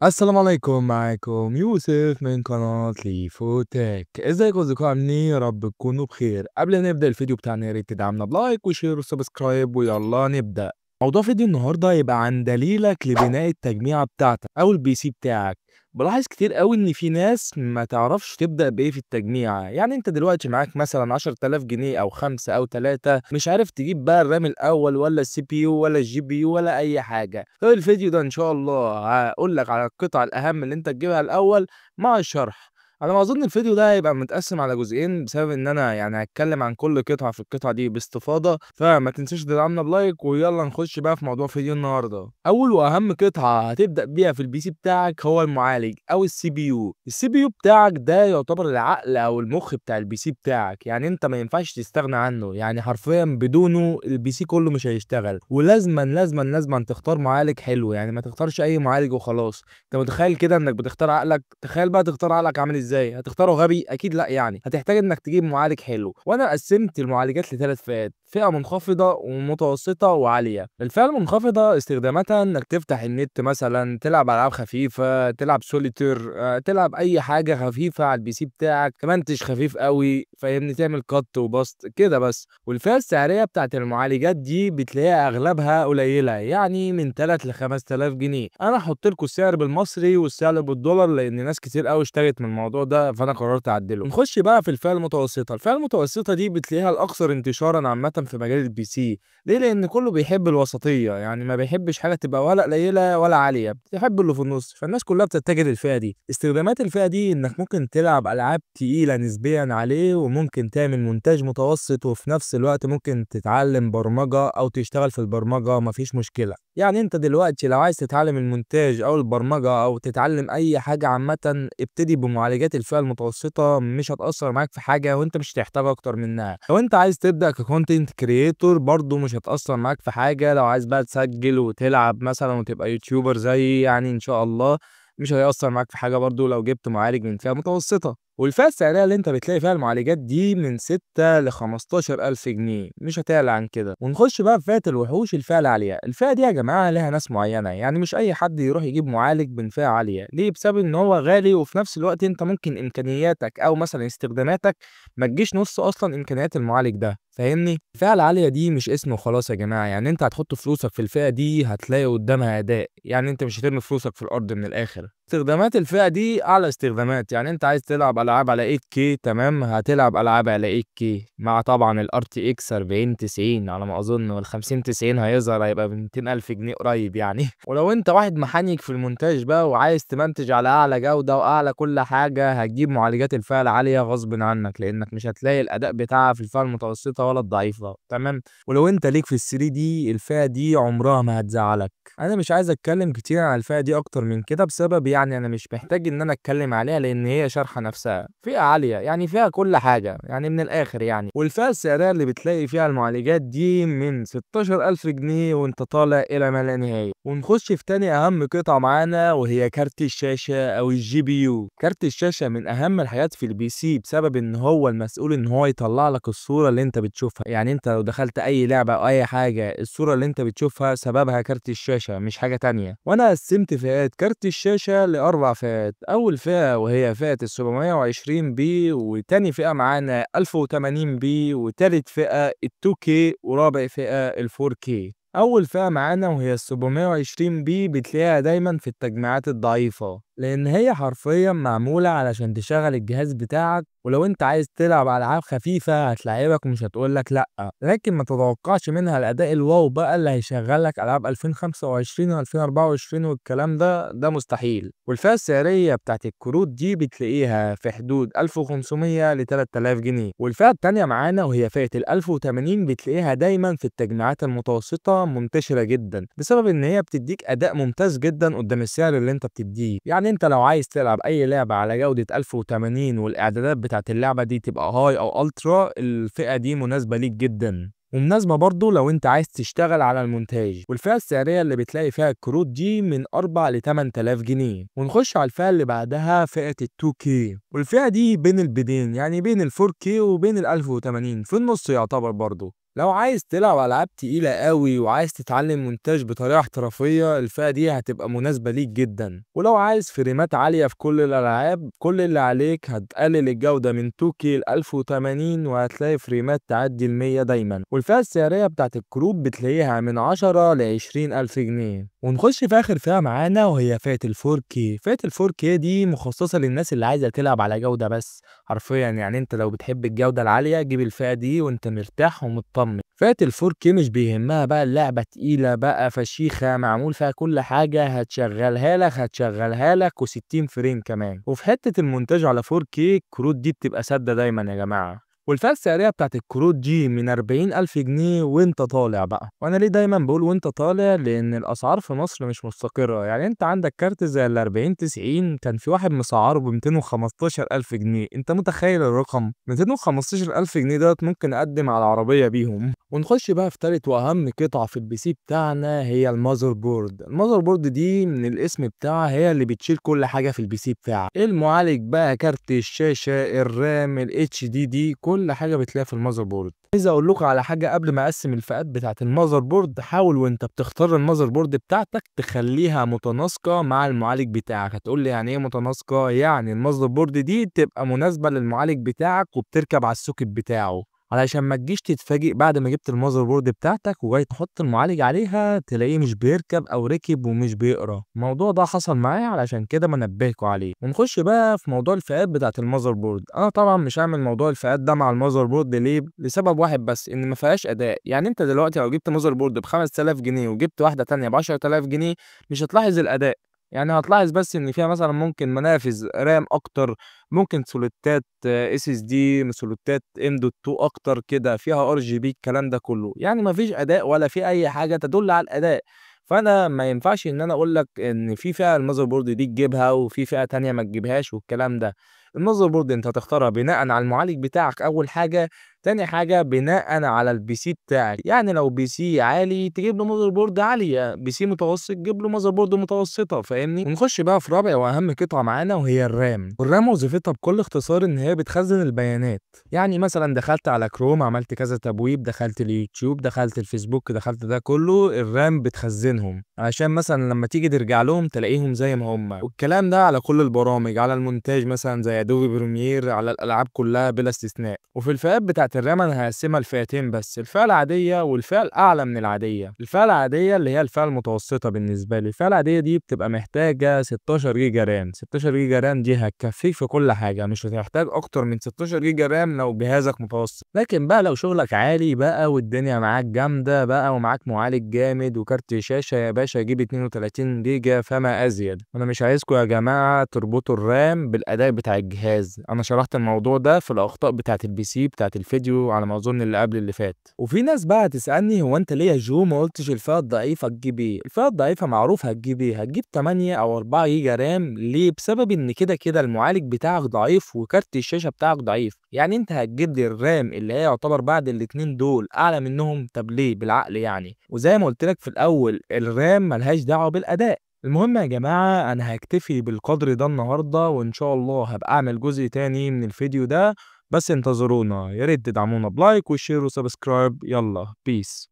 السلام عليكم، معاكم يوسف من قناة ليفو تك. ازيكم يا اصدقائي؟ عاملين ايه؟ يا رب تكونوا بخير. قبل ما نبدأ الفيديو بتاعنا يا ريت تدعمنا بلايك وشير وسبسكرايب، ويلا نبدأ. موضوع فيديو النهارده هيبقى عن دليلك لبناء التجميعة بتاعتك او البي سي بتاعك. بلاحظ كتير قوي ان في ناس ما تعرفش تبدأ بايه في التجميعة. يعني انت دلوقتي معاك مثلا 10000 جنيه او 5 او 3، مش عارف تجيب بقى الرام الاول ولا السي بي يو ولا الجي بي يو ولا اي حاجة. في الفيديو ده ان شاء الله هقول لك على القطع الاهم اللي انت تجيبها الاول مع الشرح. على ما اظن الفيديو ده هيبقى متقسم على جزئين، بسبب ان انا يعني هتكلم عن كل قطعه في القطعه دي باستفاضه. فما تنساش تدعمنا بلايك، ويلا نخش بقى في موضوع فيديو النهارده. اول واهم قطعه هتبدا بيها في البي سي بتاعك هو المعالج او السي بي يو. السي بي يو بتاعك ده يعتبر العقل او المخ بتاع البي سي بتاعك، يعني انت ما ينفعش تستغنى عنه. يعني حرفيا بدونه البي سي كله مش هيشتغل، ولازما لازما لازما تختار معالج حلو. يعني ما تختارش اي معالج وخلاص. انت متخيل كده انك بتختار عقلك؟ تخيل بقى تختار عقلك عامل ازاي. هتختاره غبي؟ اكيد لا. يعني هتحتاج انك تجيب معالج حلو. وانا قسمت المعالجات لثلاث فئات: فئه منخفضه ومتوسطه وعاليه. الفئه المنخفضه استخداماتها انك تفتح النت مثلا، تلعب العاب خفيفه، تلعب سوليتير، تلعب اي حاجه خفيفه على البي سي بتاعك، كمان مش خفيف قوي، فاهمني؟ تعمل كات وبسط كده بس. والفئه السعريه بتاعت المعالجات دي بتلاقيها اغلبها قليله، يعني من 3 ل 5000 جنيه. انا هحط لكم السعر بالمصري والسعر بالدولار، لان ناس كتير قوي اشترت من الموضوع ده، فانا قررت اعدله. نخش بقى في الفئه المتوسطه. الفئه المتوسطه دي بتلاقيها الاكثر انتشارا عامه في مجال البي سي. ليه؟ لان كله بيحب الوسطيه، يعني ما بيحبش حاجه تبقى ولا قليله ولا عاليه، بتحب اللي في النص. فالناس كلها بتتجه للفئه دي. استخدامات الفئه دي انك ممكن تلعب العاب تقيله نسبيا عليه، وممكن تعمل مونتاج متوسط، وفي نفس الوقت ممكن تتعلم برمجه او تشتغل في البرمجه، مفيش مشكله. يعني انت دلوقتي لو عايز تتعلم المونتاج او البرمجه او تتعلم اي حاجه عامه، ابتدي بمعالجات الفئه المتوسطه، مش هتاثر معاك في حاجه وانت مش هتحتاج اكتر منها. لو انت عايز تبدا ككونتنت كرييتور برضو مش هتاثر معاك في حاجه. لو عايز بقى تسجل وتلعب مثلا وتبقى يوتيوبر زي يعني ان شاء الله، مش هيأثر معاك في حاجه برضو لو جبت معالج من فئه متوسطه. والفئة السعرية اللي انت بتلاقي فيها المعالجات دي من 6 ل 15000 جنيه، مش هتعلى عن كده. ونخش بقى في فئة الوحوش، الفئة العالية. الفئة دي يا جماعة لها ناس معينة، يعني مش أي حد يروح يجيب معالج من فئة عالية. ليه؟ بسبب إن هو غالي، وفي نفس الوقت انت ممكن إمكانياتك أو مثلا استخداماتك ما تجيش نص أصلا إمكانيات المعالج ده، فاهمني؟ الفئة العالية دي مش اسم وخلاص يا جماعة. يعني انت هتحط فلوسك في الفئة دي هتلاقي قدامها أداء، يعني انت مش هترمي فلوسك في الأرض من الآخر. استخدامات الفئة دي أعلى استخدامات. يعني أنت عايز تلعب ألعاب على 8K، تمام، هتلعب ألعاب على 8K مع طبعا ال RTX 4090 على ما أظن، وال 5090 هيظهر هيبقى ب 200000 جنيه قريب يعني. ولو أنت واحد محنيك في المونتاج بقى وعايز تمنتج على أعلى جودة وأعلى كل حاجة، هتجيب معالجات الفئة العالية غصب عنك، لأنك مش هتلاقي الأداء بتاعها في الفئة المتوسطة ولا الضعيفة، تمام. ولو أنت ليك في ال 3D، الفئة دي عمرها ما هتزعلك. انا مش عايز اتكلم كتير عن الفئه دي اكتر من كده، بسبب يعني انا مش محتاج ان انا اتكلم عليها، لان هي شارحه نفسها. فئه عاليه يعني فيها كل حاجه، يعني من الاخر يعني. والفئه السعريه اللي بتلاقي فيها المعالجات دي من 16000 جنيه وانت طالع الى ما لا نهايه. ونخش في تاني اهم قطعه معانا، وهي كارت الشاشه او الجي بي يو. كارت الشاشه من اهم الحاجات في البي سي، بسبب ان هو المسؤول ان هو يطلع لك الصوره اللي انت بتشوفها. يعني انت لو دخلت اي لعبه او اي حاجه، الصوره اللي انت بتشوفها سببها كارت الشاشه، مش حاجه تانية. وانا قسمت فئات كارت الشاشه لاربع فئات. اول فئه وهي فئه ال 720 بي، وتاني فئه معانا 1080 بي، وتالت فئه ال 2K، ورابع فئه ال 4K. اول فئه معانا وهي ال 720 بي، بتلاقيها دايما في التجميعات الضعيفه، لان هي حرفيا معموله علشان تشغل الجهاز بتاعك. ولو انت عايز تلعب العاب خفيفه هتلعبك ومش هتقولك لا، لكن ما تتوقعش منها الاداء الواو بقى اللي هيشغلك العاب 2025 و2024 والكلام ده مستحيل. والفئه السعريه بتاعت الكروت دي بتلاقيها في حدود 1500 ل 3000 جنيه. والفئه التانيه معانا وهي فئه ال 1080، بتلاقيها دايما في التجميعات المتوسطه منتشره جدا، بسبب ان هي بتديك اداء ممتاز جدا قدام السعر اللي انت بتديه. يعني انت لو عايز تلعب اي لعبه على جوده 1080 والاعدادات بتاعت اللعبه دي تبقى هاي او الترا، الفئه دي مناسبه ليك جدا. ومناسبة برضو لو انت عايز تشتغل على المونتاج. والفئة السعرية اللي بتلاقي فيها الكروت دي من 4 ل 8000 جنيه. ونخش على الفئة اللي بعدها فئة ال 2K، والفئة دي بين البدين، يعني بين ال 4K وبين ال 1080، في النص يعتبر برضو. لو عايز تلعب ألعاب تقيلة أوي وعايز تتعلم مونتاج بطريقة احترافية، الفئة دي هتبقى مناسبة ليك جدًا. ولو عايز فريمات عالية في كل الألعاب، كل اللي عليك هتقلل الجودة من 2K ل1080 وهتلاقي فريمات تعدي ال100 دايمًا. والفئة السعرية بتاعة الكروت بتلاقيها من 10 ل20,000 جنيه. ونخش في آخر فئة معانا وهي فئة ال4K. فئة ال4K دي مخصصة للناس اللي عايزة تلعب على جودة بس. حرفيًا يعني أنت لو بتحب الجودة العالية جيب الفئة دي وأنت مرتاح ومتطمن. فئة ال4K مش بيهمها بقى اللعبة تقيلة بقى فشيخة معمول فيها كل حاجة، هتشغلها لك و60 فريم كمان. وفي حتة المونتاج على 4K الكروت دي بتبقى سادة دايمًا يا جماعة. والفئة السعرية بتاعة الكروت دي من 40,000 جنيه وأنت طالع بقى. وأنا ليه دايمًا باقول وأنت طالع؟ لأن الأسعار في مصر مش مستقرة. يعني أنت عندك كارت زي ال4090 كان في واحد مسعره ب215,000 جنيه. أنت متخيل الرقم؟ 215,000 جنيه دوّة ممكن أقدم على عربية بيهم. ونخش بقى في تالت وأهم قطعة في الPC بتاعنا هي المذر بورد. المذر بورد دي من الاسم بتاعها هي اللي بتشيل كل حاجة في الPC بتاعك. المعالج بقى، كارت الشاشة، الرام، الHDD، كل حاجة بتلاقيها في المذر بورد. عايز أقول لكم على حاجة قبل ما أقسم الفئات بتاعة المذر بورد، حاول وأنت بتختار المذر بورد بتاعتك تخليها متناسقة مع المعالج بتاعك. هتقول لي يعني إيه متناسقة؟ يعني المذر بورد دي تبقى مناسبة للمعالج بتاعك وبتركب على السوكت بتاعه. علشان ما تجيش تتفاجئ بعد ما جبت المذر بورد بتاعتك وجاي تحط المعالج عليها تلاقيه مش بيركب او ركب ومش بيقرا. الموضوع ده حصل معايا علشان كده بنبهكوا عليه. ونخش بقى في موضوع الفئات بتاعت المذر بورد. انا طبعا مش هعمل موضوع الفئات ده مع المذر بورد. ليه؟ لسبب واحد بس، ان ما فيهاش اداء. يعني انت دلوقتي لو جبت مذر بورد ب 5000 جنيه وجبت واحده تانية ب 10000 جنيه مش هتلاحظ الاداء. يعني هتلاحظ بس ان فيها مثلا ممكن منافذ رام اكتر، ممكن سولوتات SSD، سولوتات M.2 اكتر كده، فيها RGB، الكلام ده كله. يعني ما فيش اداء ولا في اي حاجه تدل على الاداء. فانا ما ينفعش ان انا اقول لك ان في فئه المذر بورد دي تجيبها وفي فئه تانية ما تجيبهاش والكلام ده. المذر بورد انت هتختارها بناء على المعالج بتاعك اول حاجه. تاني حاجه بناء على الPC بتاعك. يعني لو PC عالي تجيب له مذر بورد عاليه، PC متوسط تجيب له مذر بورد متوسطه. فاهمني؟ ونخش بقى في رابع واهم قطعه معانا وهي الرام. والرام وظيفتها بكل اختصار ان هي بتخزن البيانات. يعني مثلا دخلت على كروم، عملت كذا تبويب، دخلت اليوتيوب، دخلت الفيسبوك، دخلت ده كله، الرام بتخزنهم عشان مثلا لما تيجي ترجع لهم تلاقيهم زي ما هم. والكلام ده على كل البرامج، على المونتاج مثلا زي ادوبي بريمير، على الالعاب كلها بلا استثناء. وفي الفئات بتاعت الرام انا هقسمها لفئتين بس، الفئه العاديه والفئه الاعلى من العاديه. الفئه العاديه اللي هي الفئه المتوسطه بالنسبه لي. الفئه العاديه دي بتبقى محتاجه 16 جيجا رام. 16 جيجا رام دي هتكفيك في كل حاجه، مش هتحتاج اكتر من 16 جيجا رام لو جهازك متوسط. لكن بقى لو شغلك عالي بقى والدنيا معاك جامده بقى ومعاك معالج جامد وكارت شاشه، يا باشا جيب 32 جيجا فما ازيد. انا مش عايزكم يا جماعه تربطوا الرام بالاداء بتاع الجهاز. انا شرحت الموضوع ده في الاخطاء بتاعه الPC بتاعه الفيديو على ما اظن اللي قبل اللي فات. وفي ناس بقى هتسالني هو انت ليه يا جو ما قلتش الفئه الضعيفه تجيب ايه؟ الفئه الضعيفه معروف هتجيب ايه، هتجيب 8 او 4 جيجا رام. ليه؟ بسبب ان كده كده المعالج بتاعك ضعيف وكارت الشاشه بتاعك ضعيف. يعني انت هتجيب لي الرام اللي هي يعتبر بعد الاتنين دول اعلى منهم؟ طب ليه؟ بالعقل يعني. وزي ما قلت لك في الاول الرام ملهاش دعوه بالاداء. المهم يا جماعة أنا هكتفي بالقدر ده النهاردة، وإن شاء الله هبقى أعمل جزء تاني من الفيديو ده. بس انتظرونا، يا ريت تدعمونا بلايك وشير وسبسكرايب. يلا بيس.